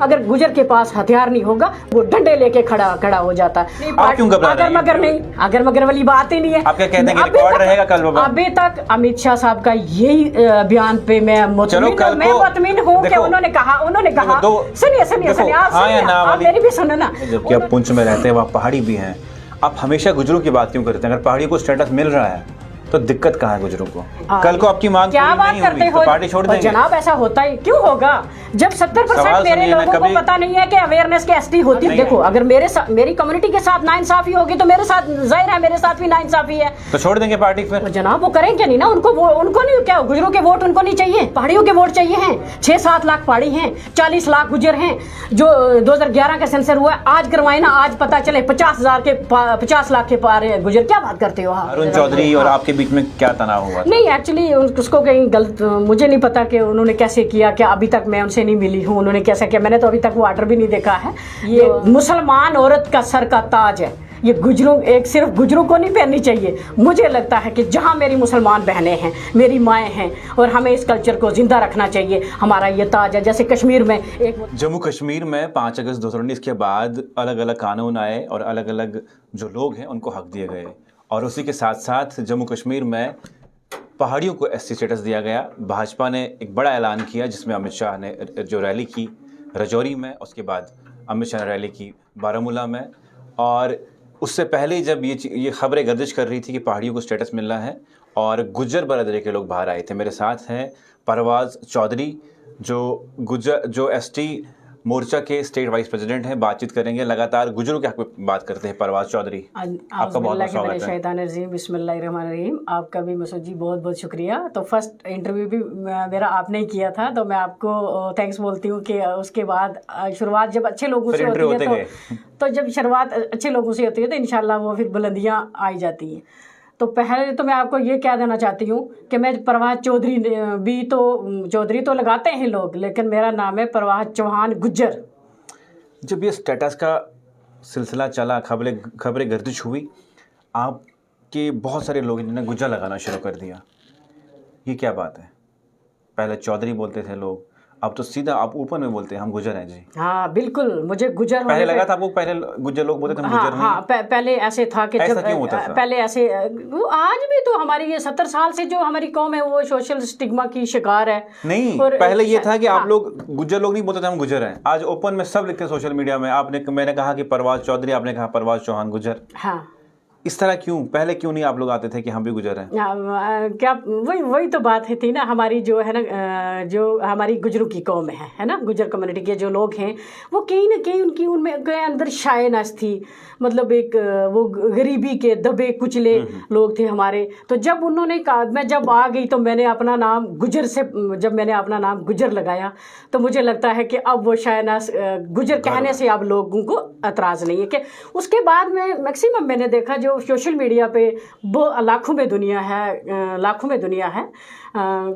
अगर गुजर के पास हथियार नहीं होगा वो डंडे लेके खड़ा हो जाता है। आप क्यों घबरा रहे हैं? अगर मगर नहीं, अगर मगर वाली बात ही नहीं है। आप क्या कहते हैं कि रिकॉर्ड रहेगा कल बाबा? अभी तक अमित शाह साहब का यही बयान पे मैं मुतमिन हूँ कि उन्होंने कहा सुनिए आप मेरी भी सुनो ना। जबकि आप पुंछ में रहते हैं, वहाँ पहाड़ी भी हैं, आप हमेशा गुजरों की बात क्यों करते हैं? अगर पहाड़ियों को स्टेटस मिल रहा है तो दिक्कत कहाँ है गुजरों को? कल को आपकी मांग क्या बात करते हो? पार्टी छोड़ देंगे? जनाब ऐसा होता है क्यों होगा जब 70% मेरे लोगों को पता नहीं है कि अवेयरनेस की एसटी होती है। देखो अगर मेरी कम्युनिटी के साथ नाइंसाफी होगी तो मेरे साथ जाहिर है मेरे साथ भी नाइंसाफी है, तो छोड़ देंगे पार्टी फिर? जनाब वो करेंगे नहीं ना, उनको नहीं, क्या गुजरों के वोट उनको नहीं चाहिए, पहाड़ियों के वोट चाहिए हैं। 6-7 लाख पहाड़ी हैं, 40 लाख गुजर हैं। जो 2011 का सेंसर हुआ आज करवाए ना, आज पता चले 50 लाख के पार है गुजर। क्या बात करते हो? अरुण चौधरी और आपके बीच में क्या तनाव हुआ? नहीं एक्चुअली उसको कहीं गलत, मुझे नहीं पता कि उन्होंने कैसे किया, क्या अभी तक मैं उनसे नहीं मिली हूँ, उन्होंने कैसा किया, मैंने तो अभी तक वो ऑर्डर भी नहीं देखा है। ये मुसलमान औरत का सर का ताज है, ये गुजरों, एक सिर्फ गुजरों को नहीं पहननी चाहिए। मुझे लगता है कि जहाँ मेरी मुसलमान बहनें हैं, मेरी माएँ हैं, और हमें इस कल्चर को जिंदा रखना चाहिए, हमारा ये ताज है। जैसे कश्मीर में जम्मू कश्मीर में 5 अगस्त 2019 के बाद अलग अलग कानून आए और अलग अलग जो लोग हैं उनको हक दिए गए, और उसी के साथ साथ जम्मू कश्मीर में पहाड़ियों को एससी स्टेटस दिया गया। भाजपा ने एक बड़ा ऐलान किया जिसमें अमित शाह ने जो रैली की राजौरी में, उसके बाद अमित शाह ने रैली की बारामूला में, और उससे पहले जब ये खबरें गर्दिश कर रही थी कि पहाड़ियों को स्टेटस मिल रहा है और गुज्जर बरादरी के लोग बाहर आए थे। मेरे साथ हैं परवाज़ चौधरी जो एसटी मोर्चा के स्टेट वाइस प्रेसिडेंट हैं। बातचीत करेंगे, लगातार गुजरों के हक में बात करते हैं। परवाज़ चौधरी, आपका बहुत बहुत स्वागत है। बिस्मिल्लाहिर्रहमानिर्रहीम। आपका भी मसूद जी बहुत बहुत शुक्रिया। तो फर्स्ट इंटरव्यू भी मेरा आपने ही किया था, तो मैं आपको थैंक्स बोलती हूँ कि उसके बाद शुरुआत जब अच्छे लोगों से होती है तो जब शुरुआत अच्छे लोगों से होती है तो इंशाल्लाह वो फिर बुलंदियाँ आई जाती हैं। तो पहले तो मैं आपको ये कह देना चाहती हूँ कि मैं परवाज़ चौधरी भी, तो चौधरी तो लगाते हैं लोग, लेकिन मेरा नाम है परवाज़ चौहान गुज्जर। जब ये स्टेटस का सिलसिला चला, खबरें गर्दिश हुई, आपके बहुत सारे लोग जिन्होंने गुज्जर लगाना शुरू कर दिया, ये क्या बात है? पहले चौधरी बोलते थे लोग, अब तो सीधा आप ऊपर में बोलते हैं हम गुजर हैं जी। हाँ बिल्कुल, मुझे गुजर पहले लगा था आपको, पहले गुजर लोग बोलते थे हम गुजर नहीं। पहले ऐसे था कि ऐसा क्यों होता था? पहले ऐसे, आज भी तो हमारी ये 70 साल से जो हमारी कौम है वो सोशल स्टिग्मा की शिकार है। नहीं, पहले ये था कि आप लोग गुज्जर लोग नहीं बोलते थे हम गुजर हैं। आज ओपन में सब लिखते हैं सोशल मीडिया में। मैंने कहा कि परवाज़ चौधरी, आपने कहा परवाज़ चौहान गुजर। हाँ, इस तरह क्यों? पहले क्यों नहीं आप लोग आते थे कि हम भी गुजर हैं? क्या वही तो बात थी ना, हमारी जो है ना, जो हमारी गुजरों की कौम है ना, गुजर कम्युनिटी के जो लोग हैं वो कहीं ना कहीं उनमें अंदर शायनास थी। मतलब एक वो गरीबी के दबे कुचले लोग थे हमारे। तो जब उन्होंने कहा, मैं जब आ गई तो मैंने अपना नाम गुजर से, जब मैंने अपना नाम गुजर लगाया तो मुझे लगता है कि अब वो शायनास गुजर कहने से अब लोगों को एतराज़ नहीं है। कि उसके बाद में मैक्सिमम मैंने देखा जो सोशल मीडिया पे वो लाखों में दुनिया है,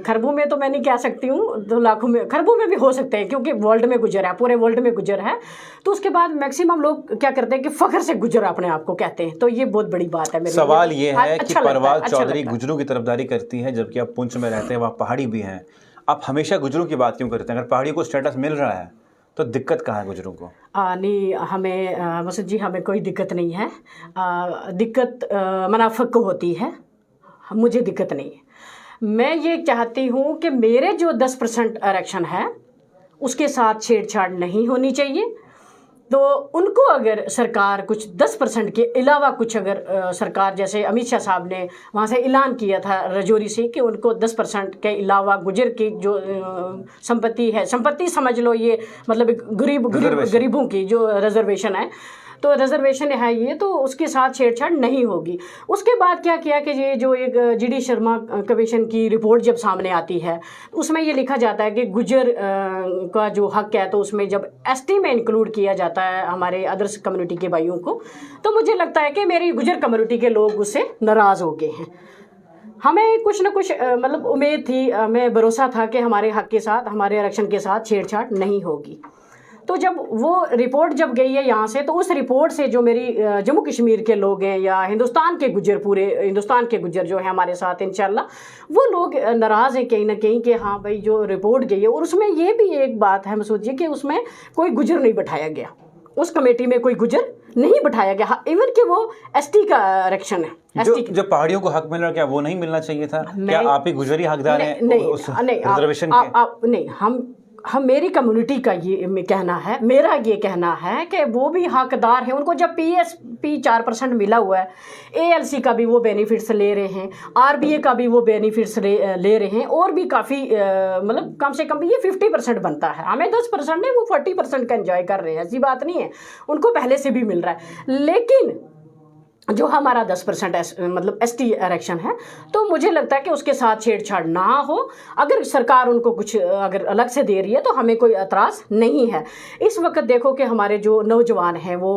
खरबों में तो मैं नहीं कह सकती हूँ, तो लाखों में, खरबों में भी हो सकते हैं क्योंकि वर्ल्ड में गुजर है, पूरे वर्ल्ड में गुजर है। तो उसके बाद मैक्सिमम लोग क्या करते हैं कि फख्र से गुजर अपने आप को कहते हैं। तो ये बहुत बड़ी बात है। मेरे सवाल ये है कि परवाज़ चौधरी गुजरों की तरफदारी करती है जबकि आप पुंछ में रहते हैं, वहाँ पहाड़ी भी हैं, आप हमेशा गुजरों की बात क्यों करते हैं? अगर पहाड़ियों को स्टेटस मिल रहा है तो दिक्कत कहाँ है गुजरों को? नहीं, हमें मसूद जी हमें कोई दिक्कत नहीं है। दिक्कत मुनाफिक को होती है, मुझे दिक्कत नहीं है। मैं ये चाहती हूँ कि मेरे जो 10% आरक्षण है उसके साथ छेड़छाड़ नहीं होनी चाहिए। तो उनको अगर सरकार कुछ 10% के अलावा कुछ, अगर सरकार जैसे अमित शाह साहब ने वहाँ से ऐलान किया था राजौरी से कि उनको 10% के अलावा गुजर की जो संपत्ति समझ लो, ये मतलब गरीबों की जो रिजर्वेशन है, तो रिजर्वेशन है ये, तो उसके साथ छेड़छाड़ नहीं होगी। उसके बाद क्या किया कि ये जो एक जीडी शर्मा कमीशन की रिपोर्ट जब सामने आती है उसमें ये लिखा जाता है कि गुजर का जो हक है, तो उसमें जब एसटी में इंक्लूड किया जाता है हमारे अदर्स कम्युनिटी के भाइयों को, तो मुझे लगता है कि मेरी गुजर कम्युनिटी के लोग उससे नाराज़ हो गए हैं। हमें कुछ ना कुछ मतलब उम्मीद थी, हमें भरोसा था कि हमारे हक के साथ, हमारे आरक्षण के साथ छेड़छाड़ नहीं होगी। तो जब वो रिपोर्ट जब गई है यहाँ से, तो उस रिपोर्ट से जो मेरी जम्मू कश्मीर के लोग हैं या हिंदुस्तान के गुज्जर, पूरे हिंदुस्तान के गुज्जर जो है हमारे साथ इंशाल्लाह, वो लोग नाराज़ हैं कहीं ना कहीं कि हाँ भाई जो रिपोर्ट गई है। और उसमें ये भी एक बात है मसूद जी कि उसमें कोई गुज्जर नहीं बैठाया गया, उस कमेटी में कोई गुज्जर नहीं बैठाया गया, इवन कि वो एसटी का आरक्षण है। जो पहाड़ियों को हक मिल रहा, क्या वो नहीं मिलना चाहिए था? क्या आप ही गुजरी हकदार हैं उस रिजर्वेशन के? नहीं, हम मेरी कम्युनिटी का ये कहना है, मेरा ये कहना है कि वो भी हकदार है। उनको जब PSP 4% मिला हुआ है, ALC का भी वो बेनिफिट्स ले रहे हैं, RBA का भी वो बेनिफिट्स ले रहे हैं, और भी काफ़ी मतलब कम से कम ये 50% बनता है। हमें 10% नहीं, वो 40% का एंजॉय कर रहे हैं, ऐसी बात नहीं है, उनको पहले से भी मिल रहा है। लेकिन जो हमारा 10% मतलब ST आरक्षण है, तो मुझे लगता है कि उसके साथ छेड़छाड़ ना हो। अगर सरकार उनको कुछ अगर अलग से दे रही है तो हमें कोई एतराज़ नहीं है। इस वक्त देखो कि हमारे जो नौजवान हैं वो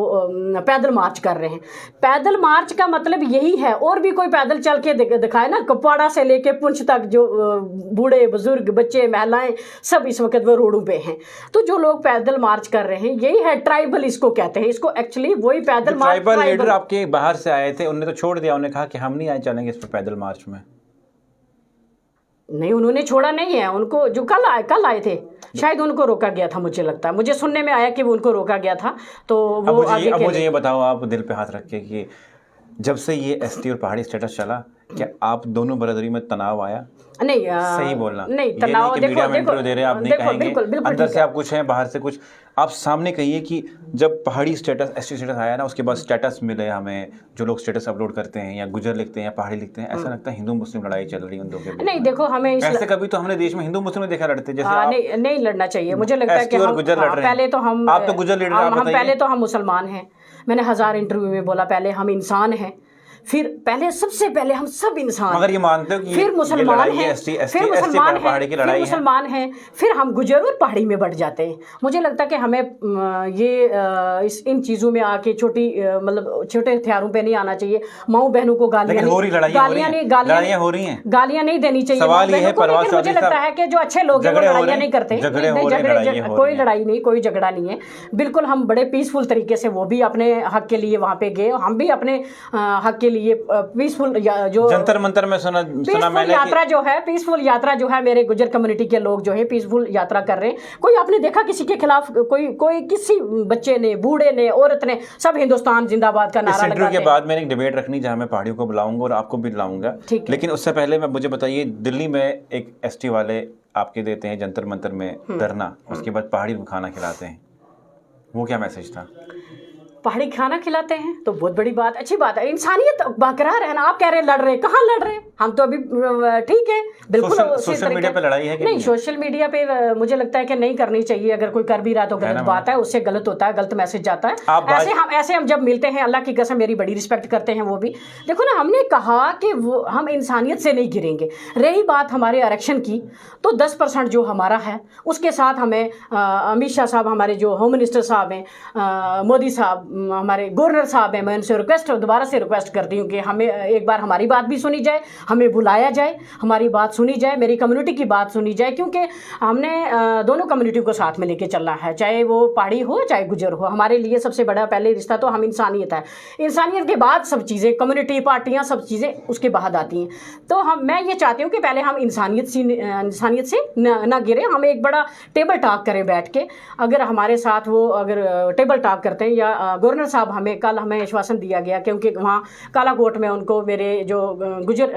पैदल मार्च कर रहे हैं। पैदल मार्च का मतलब यही है, और भी कोई पैदल चल के दिखाए ना, कुपवाड़ा से लेके पुंछ तक जो बूढ़े बुजुर्ग बच्चे महिलाएं सब इस वक्त वो रोडों पे हैं। तो जो लोग पैदल मार्च कर रहे हैं, यही है ट्राइबल इसको कहते हैं, इसको एक्चुअली वही पैदल मार्च। ट्राइबल लीडर आपके बाहर से आए थे, उन्होंने तो छोड़ दिया, उन्होंने कहा कि हम नहीं आए चलेंगे इस पर पैदल मार्च में। नहीं, उन्होंने छोड़ा नहीं है, उनको जो कल आए थे, शायद उनको रोका गया था, मुझे लगता है, मुझे सुनने में आया कि वो उनको रोका गया था। तो वो अब मुझे ये बताओ, आप दिल पे हाथ रख के, कि जब से ये ST और पहाड़ी स्टेटस चला, क्या आप दोनों बरादरी में तनाव आया? नहीं, सही बोलना, नहीं तनाव, देखो, मीडिया में इंटरव्यू दे रहे हैं, आप नहीं कहेंगे, बिल्कुल अंदर से आप कुछ हैं, बाहर से कुछ, आप सामने कहिए कि जब पहाड़ी स्टेटस ST स्टेटस आया ना, उसके बाद स्टेटस मिले हमें, जो लोग स्टेटस अपलोड करते हैं या गुजर लिखते हैं या पहाड़ी लिखते हैं, ऐसा लगता है हिंदू मुस्लिम लड़ाई चल रही है उन दो के बीच। नहीं देखो, हमें ऐसे कभी तो हमने देश में हिंदू मुस्लिम देखा लड़ते, जैसे नहीं लड़ना चाहिए। मुझे लगता है कि पहले तो हम, आप तो गुजर लीडर, हम पहले तो हम मुसलमान हैं। मैंने 1000 इंटरव्यू में बोला, पहले हम इंसान हैं, फिर पहले सबसे पहले हम सब इंसान, मगर ये मानते हो कि फिर मुसलमान हैं, फिर मुसलमान हैं, फिर मुसलमान हैं, फिर हम गुजर और पहाड़ी में बढ़ जाते हैं। मुझे लगता है कि हमें इन चीज़ों में आके मतलब छोटे हथियारों पे नहीं आना चाहिए। माँ बहनों को गालियाँ नहीं देनी चाहिए। मुझे लगता है कि जो अच्छे लोग हैं वो लड़ाइयाँ नहीं करते, कोई लड़ाई नहीं, कोई झगड़ा नहीं है, बिल्कुल हम बड़े पीसफुल तरीके से वो भी अपने हक के लिए वहाँ पे गए, हम भी अपने हक के लिए पीसफुल जो जंतर मंतर में सुना मैंने यात्रा जो है, पीसफुल यात्रा जो है, मेरे गुजर कम्युनिटी के लोग जो है पीसफुल यात्रा कर रहे हैं। कोई आपने देखा किसी के खिलाफ, कोई किसी बच्चे ने, बूढ़े ने, औरत ने, सब हिंदुस्तान जिंदाबाद का नारा लगाते हैं। के बाद मैंने एक डिबेट रखनी जहां मैं पहाड़ियों को बुलाऊंगा और आपको भी बुलाऊंगा, लेकिन उससे पहले मुझे बताइए, दिल्ली में एक ST वाले आपके देते हैं जंतर मंतर में धरना, उसके बाद पहाड़ी को खाना खिलाते हैं, वो क्या मैसेज था? पहाड़ी खाना खिलाते हैं तो बहुत बड़ी बात, अच्छी बात है, इंसानियत बरकरार है ना। आप कह रहे हैं लड़ रहे, कहाँ लड़ रहे हैं हम तो अभी, ठीक है, बिल्कुल सोशल मीडिया पे लड़ाई है कि नहीं? सोशल मीडिया पे मुझे लगता है कि नहीं करनी चाहिए। अगर कोई कर भी रहा तो गलत बात है, उससे गलत होता है, गलत मैसेज जाता है। ऐसे हम जब मिलते हैं, अल्लाह की कसम मेरी बड़ी रिस्पेक्ट करते हैं वो भी। देखो ना, हमने कहा कि वो हम इंसानियत से नहीं गिरेंगे। रही बात हमारे आरक्षण की, तो 10% जो हमारा है उसके साथ हमें अमित शाह साहब, हमारे जो होम मिनिस्टर साहब हैं, मोदी साहब, हमारे गवर्नर साहब हैं, मैं उनसे दोबारा से रिक्वेस्ट करती हूँ कि हमें एक बार हमारी बात भी सुनी जाए, हमें बुलाया जाए, हमारी बात सुनी जाए, मेरी कम्युनिटी की बात सुनी जाए, क्योंकि हमने दोनों कम्युनिटी को साथ में लेके चलना है, चाहे वो पहाड़ी हो चाहे गुजर हो। हमारे लिए सबसे बड़ा पहले रिश्ता तो हम इंसानियत है, इंसानियत के बाद सब चीज़ें, कम्युनिटी, पार्टियाँ, सब चीज़ें उसके बाद आती हैं। तो मैं ये चाहती हूँ कि पहले हम इंसानियत से ना गिरे, हम एक बड़ा टेबल टॉक करें बैठ के। अगर हमारे साथ वो अगर टेबल टॉक करते हैं, या गवर्नर साहब कल हमें आश्वासन दिया गया, क्योंकि वहाँ कालाकोट में उनको, मेरे जो गुजर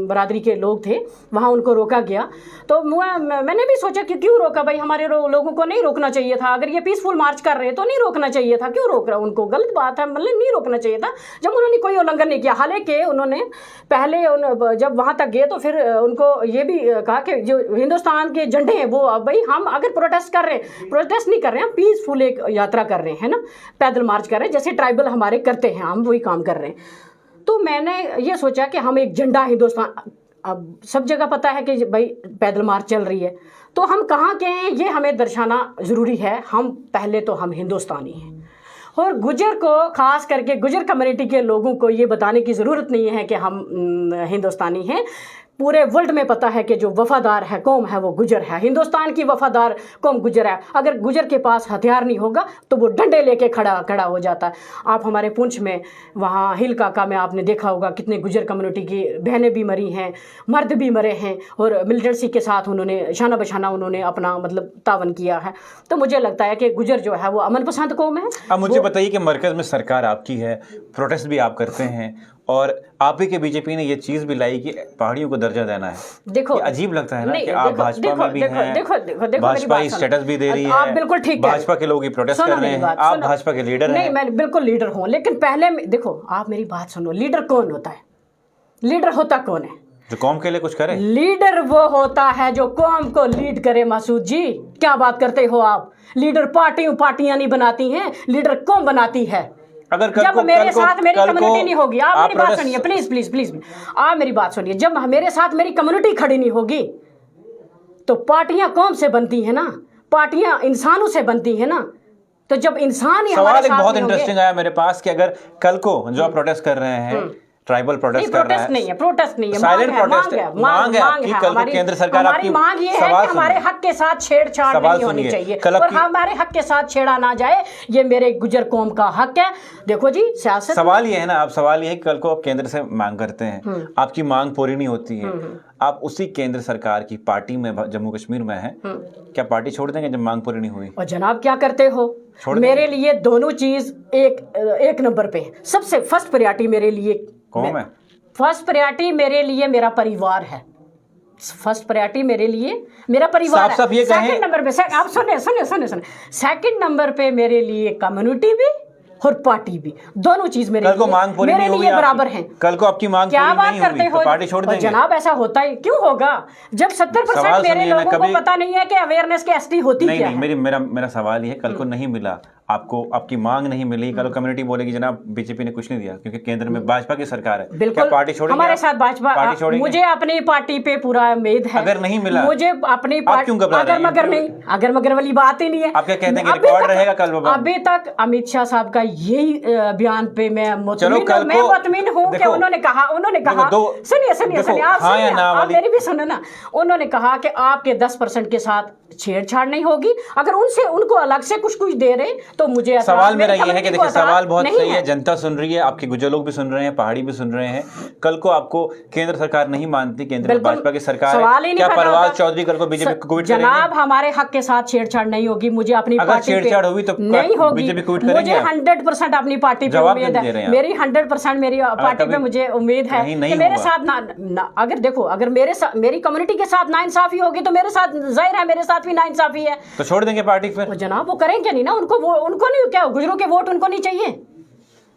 बरादरी के लोग थे, वहाँ उनको रोका गया। तो मैंने भी सोचा कि क्यों रोका भाई, हमारे लोगों को नहीं रोकना चाहिए था। अगर ये पीसफुल मार्च कर रहे हैं तो नहीं रोकना चाहिए था, क्यों रोक रहा उनको? गलत बात है, मतलब नहीं रोकना चाहिए था जब उन्होंने कोई उल्लंघन नहीं किया। हालांकि उन्होंने पहले जब वहाँ तक गए तो फिर उनको ये भी कहा कि जो हिंदुस्तान के झंडे हैं वो, भाई हम अगर प्रोटेस्ट कर रहे हैं, प्रोटेस्ट नहीं कर रहे हैं, हम पीसफुल एक यात्रा कर रहे हैं ना, पैदल मार्च कर रहे हैं, जैसे ट्राइबल हमारे करते हैं, हम वही काम कर रहे हैं। तो मैंने ये सोचा कि हम एक झंडा हिंदुस्तान, अब सब जगह पता है कि भाई पैदल मार्च चल रही है, तो हम कहाँ के हैं ये हमें दर्शाना ज़रूरी है। हम पहले तो हम हिंदुस्तानी हैं, और गुजर को, ख़ास करके गुजर कम्युनिटी के लोगों को ये बताने की ज़रूरत नहीं है कि हम हिंदुस्तानी हैं। पूरे वर्ल्ड में पता है कि जो वफादार है कौम है वो गुजर है। हिंदुस्तान की वफादार कौम गुजर है। अगर गुजर के पास हथियार नहीं होगा तो वो डंडे लेके खड़ा हो जाता है। आप हमारे पुंछ में वहाँ हिल काका में आपने देखा होगा कितने गुजर कम्युनिटी की बहनें भी मरी हैं, मर्द भी मरे हैं, और मिलिटेंसी के साथ उन्होंने शाना बशाना उन्होंने अपना मतलब तावन किया है। तो मुझे लगता है कि गुजर जो है वो अमन पसंद कौम है। अब मुझे बताइए कि मरकज़ में सरकार आपकी है, प्रोटेस्ट भी आप करते हैं, और आप ही के बीजेपी ने ये चीज़ भी लाई कि पहाड़ियों को दर्जा देना है। देखो, ये अजीब लगता है ना नहीं, कि आप भाजपा में भी हैं, भाजपा ही स्टेटस भी दे रही है, आप बिल्कुल ठीक है, भाजपा के लोग ही प्रोटेस्ट कर रहे हैं, आप भाजपा के लीडर हैं। नहीं, मैं बिल्कुल लीडर हूँ, लेकिन पहले देखो आप मेरी बात सुनो, लीडर कौन होता है? लीडर होता कौन है? जो कौम के लिए कुछ करे। लीडर वो होता है जो कौम को लीड करे। मासूद जी, क्या बात करते हो आप? लीडर पार्टियां नहीं बनाती हैं, लीडर कौम बनाती है। अगर जब मेरे साथ मेरी कम्युनिटी नहीं होगी, आप मेरी बात सुनिए प्लीज प्लीज प्लीज, आप मेरी बात सुनिए, जब मेरे साथ मेरी कम्युनिटी खड़ी नहीं होगी तो पार्टियां कौम से बनती है ना, पार्टियां इंसानों से बनती है ना। तो जब इंसान ही हमारे साथ सवाल एक बहुत इंटरेस्टिंग आया मेरे पास कि अगर कल को जो आप प्रोटेस्ट कर रहे हैं, ट्राइबल प्रोटेस्ट कर रहा है, नहीं है, प्रोटेस्ट नहीं है, साइलेंट प्रोटेस्ट है, मांग है आपकी, कल को केंद्र सरकार आपकी मांग ये है कि हमारे हक के साथ छेड़छाड़ नहीं होनी चाहिए, और हमारे हक के साथ छेड़ा ना जाए, ये मेरे गुजर कौम का हक है। देखो जी, सियासत सवाल ये है ना, आप सवाल ये है कि कल को आप केंद्र से मांग करते हैं, आपकी मांग पूरी नहीं होती है, आप उसी केंद्र सरकार की पार्टी में जम्मू कश्मीर में हैं, क्या पार्टी छोड़ देंगे जब मांग पूरी नहीं हुई? और जनाब क्या करते हो? मेरे लिए दोनों चीज एक नंबर पे है। सबसे फर्स्ट प्रायोरिटी मेरे लिए कौन है? फर्स्ट प्रायोरिटी मेरे लिए मेरा परिवार है। फर्स्ट प्रायोरिटी मेरे लिए मेरा परिवार है। सेकंड नंबर पे आप सुने सेकंड नंबर पे मेरे लिए कम्युनिटी भी और पार्टी भी, दोनों चीज मेरे लिए बराबर हैं। कल को आपकी मांग क्या बात करते हो? पार्टी छोड़ देंगे? जनाब ऐसा होता है, क्यों होगा जब 70% मेरे लोगों को पता नहीं है कि अवेयरनेस की एसटी होती क्या है। मेरा सवाल ये है, कल को नहीं मिला आपको, आपकी मांग नहीं मिली, कल कम्युनिटी बोलेगी जनाब बीजेपी ने कुछ नहीं दिया क्योंकि केंद्र में भाजपा की सरकार है, बिल्कुल पार्टी छोड़ेंगे? हमारे साथ भाजपा पार्टी छोड़ेंगे? मुझे अपनी पार्टी पे पूरा उम्मीद है। अगर नहीं मिला मुझे अपनी पार्टी, अगर मगर वाली बात ही नहीं है। आप क्या कहते हैं कि रिकॉर्ड रहेगा कल? अभी तक अमित शाह साहब का यही बयान पे मैं मुतमिन हूँ कि उन्होंने कहा सुनिए आप मेरी भी सुनो ना। उन्होंने कहा कि आपके 10% के साथ छेड़छाड़ नहीं होगी, अगर उनको अलग से कुछ दे रहे तो मुझे सवाल मेरा ये है कि देखिए, सवाल बहुत सही है, जनता सुन रही है, आपके गुजर लोग भी सुन रहे हैं, पहाड़ी भी सुन रहे हैं। कल को आपको केंद्र सरकार नहीं मानती, केंद्र में भाजपा की सरकार है, क्या परवाज चौधरी कल को बीजेपी को क्विट करेंगे? जनाब हमारे हक के साथ छेड़छाड़ नहीं होगी, मुझे अपनी पार्टी पे छेड़छाड़ होगी तो नहीं होगी, बीजेपी क्विट करेंगे? मुझे 100% अपनी पार्टी पे उम्मीद है, मेरी 100% मेरी पार्टी पे मुझे उम्मीद है कि मेरे साथ अगर देखो, अगर मेरी कम्युनिटी के साथ नाइंसाफी होगी तो मेरे साथ जाहिर है मेरे साथ भी नाइंसाफी है, तो छोड़ देंगे पार्टी फिर? जनाब वो करेंगे नहीं ना, उनको नहीं, क्या गुजरों के वोट उनको नहीं चाहिए,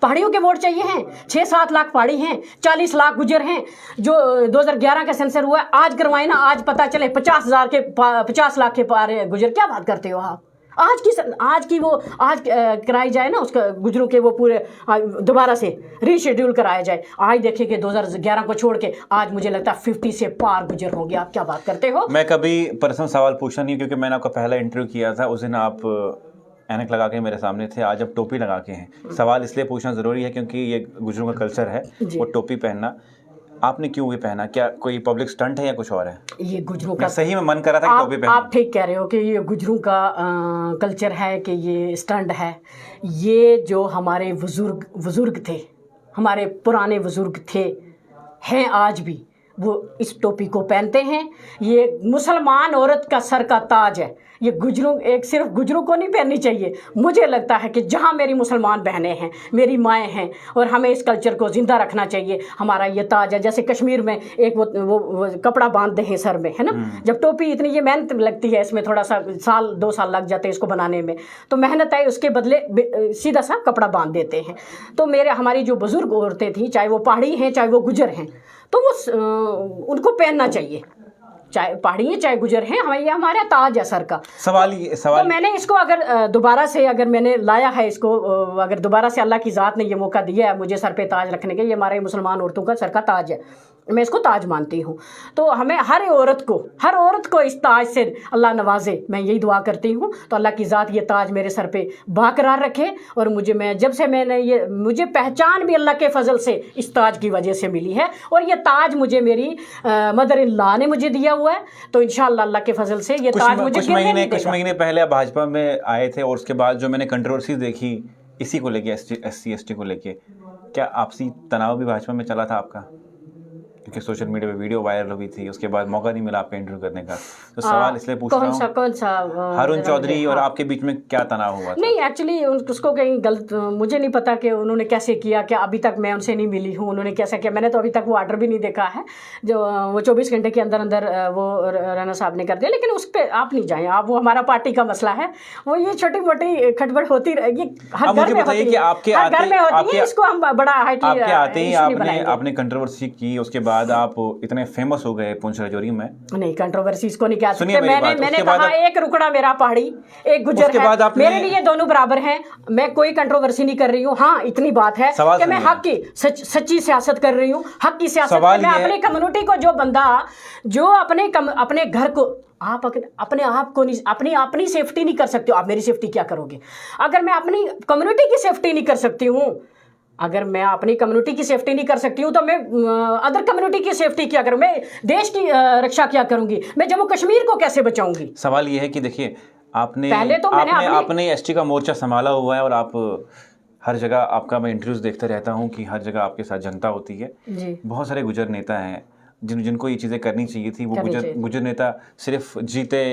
पहाड़ियों के वोट चाहिए हैं। 6-7 लाख पहाड़ी हैं, 40 लाख गुजर हैं। जो 2011 का सेंसर हुआ है, आज करवाए ना, आज पता चले 50 लाख के पार गुजर। क्या बात करते हो आप? आज कराई जाए ना, उसका गुजरों के वो पूरे दोबारा से रीशेड्यूल कराया जाए। आज देखिए कि 2011 को छोड़ के आज मुझे लगता है 50 से पार गुजर होंगे। आप क्या बात करते हो? मैं कभी पर्सनल सवाल पूछा नहीं, क्योंकि मैंने आपका पहला इंटरव्यू किया था, उस दिन आप ऐनक लगा के मेरे सामने थे, आज अब टोपी लगा के हैं। सवाल इसलिए पूछना ज़रूरी है क्योंकि ये गुजरों का कल्चर है वो टोपी पहनना। आपने क्यों ये पहना? क्या कोई पब्लिक स्टंट है या कुछ और है? ये गुजरों का सही में मन कर रहा था कि टोपी पहनना। आप ठीक कह रहे हो कि ये गुजरों का कल्चर है, कि ये स्टंट है। ये जो हमारे बुजुर्ग थे, हमारे पुराने बुजुर्ग थे, हैं आज भी, वो इस टोपी को पहनते हैं। ये मुसलमान औरत का सर का ताज है। ये सिर्फ गुजरों को नहीं पहननी चाहिए। मुझे लगता है कि जहाँ मेरी मुसलमान बहनें हैं, मेरी माएँ हैं, और हमें इस कल्चर को ज़िंदा रखना चाहिए। हमारा ये ताज है। जैसे कश्मीर में एक वो कपड़ा बांधते हैं सर में, है ना। जब टोपी इतनी ये मेहनत लगती है, इसमें थोड़ा सा 1-2 साल लग जाते हैं इसको बनाने में, तो मेहनत है, उसके बदले सीधा सा कपड़ा बांध देते हैं। तो हमारी जो बुज़ुर्ग औरतें थी, चाहे वो पहाड़ी हैं चाहे वो गुजर हैं, तो वो उनको पहनना चाहिए, चाहे पहाड़ी है चाहे गुजर हैं। ये हमारा ताज है सर का। सवाल तो मैंने इसको अगर दोबारा से अगर मैंने लाया है इसको, अगर दोबारा से अल्लाह की ज़ात ने ये मौका दिया है मुझे सर पे ताज रखने के, ये हमारे मुसलमान औरतों का सर का ताज है। मैं इसको ताज मानती हूँ। तो हमें हर औरत को इस ताज से अल्लाह नवाजे, मैं यही दुआ करती हूँ। तो अल्लाह की ज़ात ये ताज मेरे सर पे बाकरार रखे। और मुझे पहचान भी अल्लाह के फजल से इस ताज की वजह से मिली है। और ये ताज मुझे मेरी मदर इन लॉ ने मुझे दिया हुआ है। तो इंशाअल्लाह अल्लाह के फजल से ये ताज मुझे कुछ महीने पहले आप भाजपा में आए थे, और उसके बाद जो मैंने कंट्रोवर्सी देखी इसी को लेके, SC ST को लेके, क्या आपसी तनाव भी भाजपा में चला था आपका? क्योंकि सोशल मीडिया पे वीडियो वायरल हुई थी, उसके बाद मौका नहीं मिला आपका इंटरव्यू करने का। तो सवाल इसलिए पूछ रहा हूँ, कौन सा हारून चौधरी और आपके बीच में क्या तनाव हुआ था? नहीं, एक्चुअली उसको कहीं गलत, मुझे नहीं पता कि उन्होंने कैसे किया, क्या अभी तक मैं उनसे नहीं मिली हूँ, उन्होंने कैसा किया। मैंने तो अभी तक वो आर्डर भी नहीं देखा है जो वो 24 घंटे के अंदर अंदर वो राणा साहब ने कर दिया। लेकिन उस पर आप नहीं जाएं, आप, वो हमारा पार्टी का मसला है। वो ये छोटी मोटी खटपट होती रहेगी, हर घर में होती है, इसको हम बड़ा आपके आते ही आपने कंट्रोवर्सी की, उसके बाद आप इतने फेमस हो गए पुंछ राजौरी में। नहीं, कंट्रोवर्सी इसको नहीं कह सकते। मैंने कहा एक रुकड़ा मेरा पहाड़ी, एक गुजर है, मेरे लिए दोनों बराबर हैं। मैं कोई कंट्रोवर्सी नहीं कर रही हूँ। हाँ, इतनी बात है कि मैं हक की सच्ची सियासत कर रही हूँ, हक की सियासत। मैं अपनी कम्युनिटी को, जो बंदा जो अपने घर को, आप अपने आप को नहीं, अपनी सेफ्टी नहीं कर सकते हो, आप मेरी सेफ्टी क्या करोगे? अगर मैं अपनी कम्युनिटी की सेफ्टी नहीं कर सकती हूँ, अगर मैं अपनी कम्युनिटी की सेफ्टी नहीं कर सकती हूँ, तो मैं अदर कम्युनिटी की सेफ्टी क्या करूँ? मैं देश की रक्षा क्या करूँगी? मैं जम्मू कश्मीर को कैसे बचाऊँगी? सवाल ये है कि देखिए, आपने ST का मोर्चा संभाला हुआ है, और आप हर जगह, आपका मैं इंटरव्यूज देखते रहता हूँ कि हर जगह आपके साथ जनता होती है जी। बहुत सारे गुजर नेता हैं जिनको ये चीज़ें करनी चाहिए थी। वो गुजर नेता सिर्फ जीते,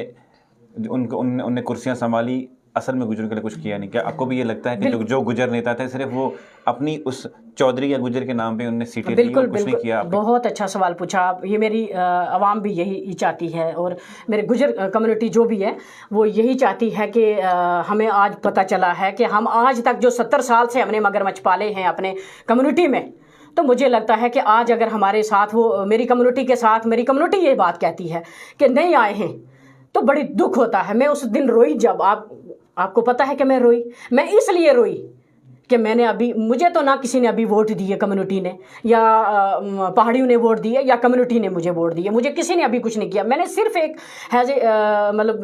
उनने कुर्सियाँ संभाली, असल में गुजर के लिए कुछ किया नहीं। क्या आपको भी ये लगता है कि जो गुजर नेता थे, सिर्फ वो अपनी उस चौधरी या गुजर के नाम पे उनने सीटें दी, और कुछ नहीं किया? बहुत अच्छा सवाल पूछा आप। ये मेरी आवाम भी यही चाहती है, और मेरे गुजर कम्युनिटी जो भी है वो यही चाहती है कि हमें आज पता चला है कि हम आज तक जो 70 साल से हमने मगरमच्छ पाले हैं अपने कम्युनिटी में, तो मुझे लगता है कि आज अगर हमारे साथ वो, मेरी कम्युनिटी के साथ, मेरी कम्युनिटी ये बात कहती है कि नहीं आए हैं, तो बड़ी दुख होता है। मैं उस दिन रोई, जब आपको पता है कि मैं रोई। मैं इसलिए रोई कि मुझे तो ना किसी ने अभी वोट दिए, कम्युनिटी ने या पहाड़ियों ने वोट दिए या कम्युनिटी ने मुझे वोट दिए, मुझे किसी ने अभी कुछ नहीं किया। मैंने सिर्फ एक मतलब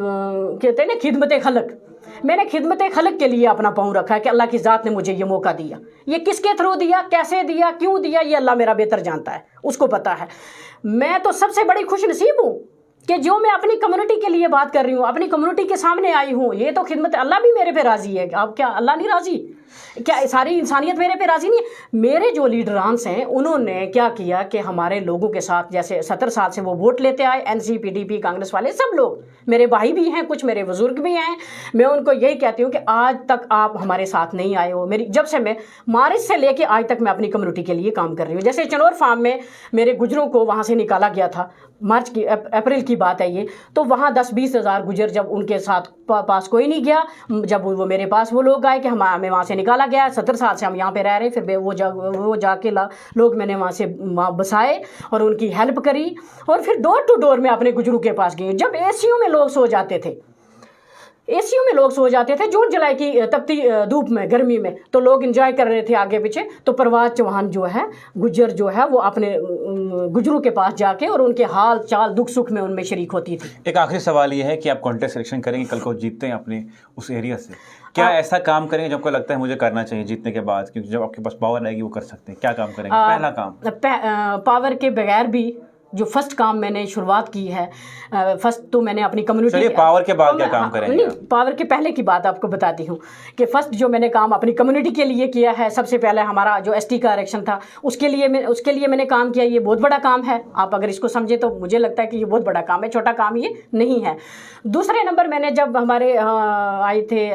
कहते हैं ना, खिदमत खलक, मैंने खिदमत खलक के लिए अपना पाँव रखा है कि अल्लाह की ज़ात ने मुझे ये मौका दिया। ये किसके थ्रू दिया, कैसे दिया, क्यों दिया, ये अल्लाह मेरा बेहतर जानता है, उसको पता है। मैं तो सबसे बड़ी खुश नसीब हूँ कि जो मैं अपनी कम्युनिटी के लिए बात कर रही हूँ, अपनी कम्युनिटी के सामने आई हूँ। ये तो खिदमत, अल्लाह भी मेरे पे राज़ी है। अब क्या अल्लाह नहीं राज़ी? क्या सारी इंसानियत मेरे पे राज़ी नहीं है? मेरे जो लीडरांस हैं, उन्होंने क्या किया कि हमारे लोगों के साथ, जैसे 70 साल से वो वोट लेते आए, NC PDP कांग्रेस वाले सब लोग, मेरे भाई भी हैं, कुछ मेरे बुजुर्ग भी हैं। मैं उनको यही कहती हूँ कि आज तक आप हमारे साथ नहीं आए हो। जब से मैं मार्च से लेके आज तक मैं अपनी कम्युनिटी के लिए काम कर रही हूँ। जैसे चनौर फार्म में मेरे गुजरों को वहाँ से निकाला गया था, अप्रैल की बात है ये, तो वहाँ 10-20 हज़ार गुजर, जब उनके साथ पास कोई नहीं गया, जब वो मेरे पास वो लोग आए कि हमें वहाँ से निकाला गया, 70 साल से हम यहाँ पे रह रहे, फिर वो जाके लोग मैंने वहाँ से बसाए और उनकी हेल्प करी, और फिर डोर टू डोर में अपने गुजरों के पास गई। जब ACU में लोग सो जाते थे, जून जुलाई की तपती धूप में, गर्मी में, तो लोग एंजॉय कर रहे थे आगे पीछे, तो परवाज चौहान जो है, गुजर जो है, वो अपने गुजरों के पास जाके और उनके हाल चाल, दुख सुख में उनमें शरीक होती थी। एक आखिरी सवाल ये है कि आप कॉन्टेस्ट सिलेक्शन करेंगे, कल को जीतते हैं अपने उस एरिया से, क्या ऐसा काम करेंगे जो आपको लगता है मुझे करना चाहिए जीतने के बाद? क्योंकि जब आपके पास पावर आएगी वो कर सकते हैं। क्या काम करेंगे? पहला काम पावर के बगैर भी जो फर्स्ट काम मैंने शुरुआत की है, फर्स्ट तो मैंने अपनी कम्युनिटी। चलिए, पावर के बाद क्या काम करेंगे? नहीं, पावर के पहले की बात आपको बताती हूँ कि फर्स्ट जो मैंने काम अपनी कम्युनिटी के लिए किया है, सबसे पहले हमारा जो ST का आरक्षण था, उसके लिए मैंने काम किया। ये बहुत बड़ा काम है, आप अगर इसको समझे तो मुझे लगता है कि ये बहुत बड़ा काम है, छोटा काम ये नहीं है। दूसरे नंबर, मैंने जब हमारे आए थे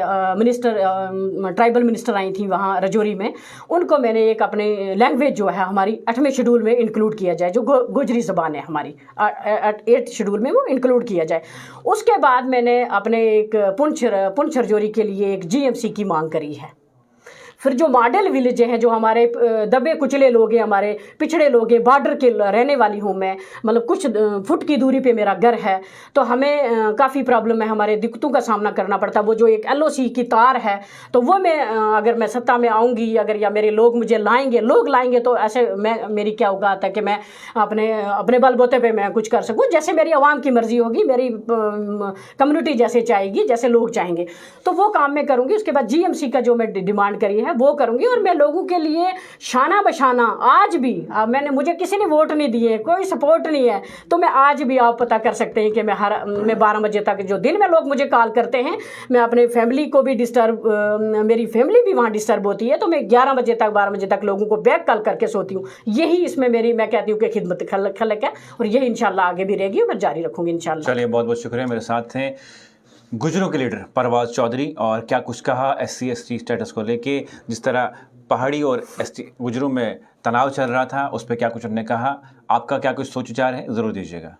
ट्राइबल मिनिस्टर आई थी वहाँ राजौरी में, उनको मैंने एक अपने लैंग्वेज जो है हमारी 8वें शेड्यूल में इंक्लूड किया जाए, जो गोजरी ज़बान है हमारी, 8 शेड्यूल में वो इंक्लूड किया जाए। उसके बाद मैंने अपने एक पुंछ राजौरी के लिए एक GMC की मांग करी है। फिर जो मॉडल विलेज हैं, जो हमारे दबे कुचले लोग हैं, हमारे पिछड़े लोग हैं, बॉर्डर के रहने वाली हूँ मैं, मतलब कुछ फुट की दूरी पे मेरा घर है, तो हमें काफ़ी प्रॉब्लम है, हमारे दिक्कतों का सामना करना पड़ता है। वो जो एक LOC की तार है, तो वो मैं अगर मैं सत्ता में आऊँगी, अगर या मेरे लोग मुझे लोग लाएंगे, तो ऐसे मेरी क्या औकात है कि मैं अपने बलबूते पे मैं कुछ कर सकूँ। जैसे मेरी आवाम की मर्जी होगी, मेरी कम्युनिटी जैसे चाहेगी, जैसे लोग चाहेंगे, तो वो काम मैं करूँगी। उसके बाद GMC का जो मैं डिमांड करी है वो करूँगी। और मैं लोगों के लिए शाना बशाना आज भी, मुझे किसी ने वोट नहीं दिए, कोई सपोर्ट नहीं है, तो मैं आज भी, आप पता कर सकते हैं कि मैं 12 बजे तक, जो दिन में लोग मुझे कॉल करते हैं, मैं अपने फैमिली को भी मेरी फैमिली भी वहाँ डिस्टर्ब होती है, तो मैं 11 बजे तक 12 बजे तक लोगों को बैक कॉल करके सोती हूँ। यही इसमें मेरी, मैं कहती हूँ कि खिदमत खलक है, और यही इंशाल्लाह आगे भी रहेगी और मैं जारी रखूँगी इंशाल्लाह। चलिए, बहुत बहुत शुक्रिया। मेरे साथ हैं गुजरों के लीडर परवाज़ चौधरी, और क्या कुछ कहा SC ST स्टेटस को लेके, जिस तरह पहाड़ी और ST गुजरों में तनाव चल रहा था, उस पर क्या कुछ उन्होंने कहा। आपका क्या कुछ सोच विचार है, ज़रूर दीजिएगा।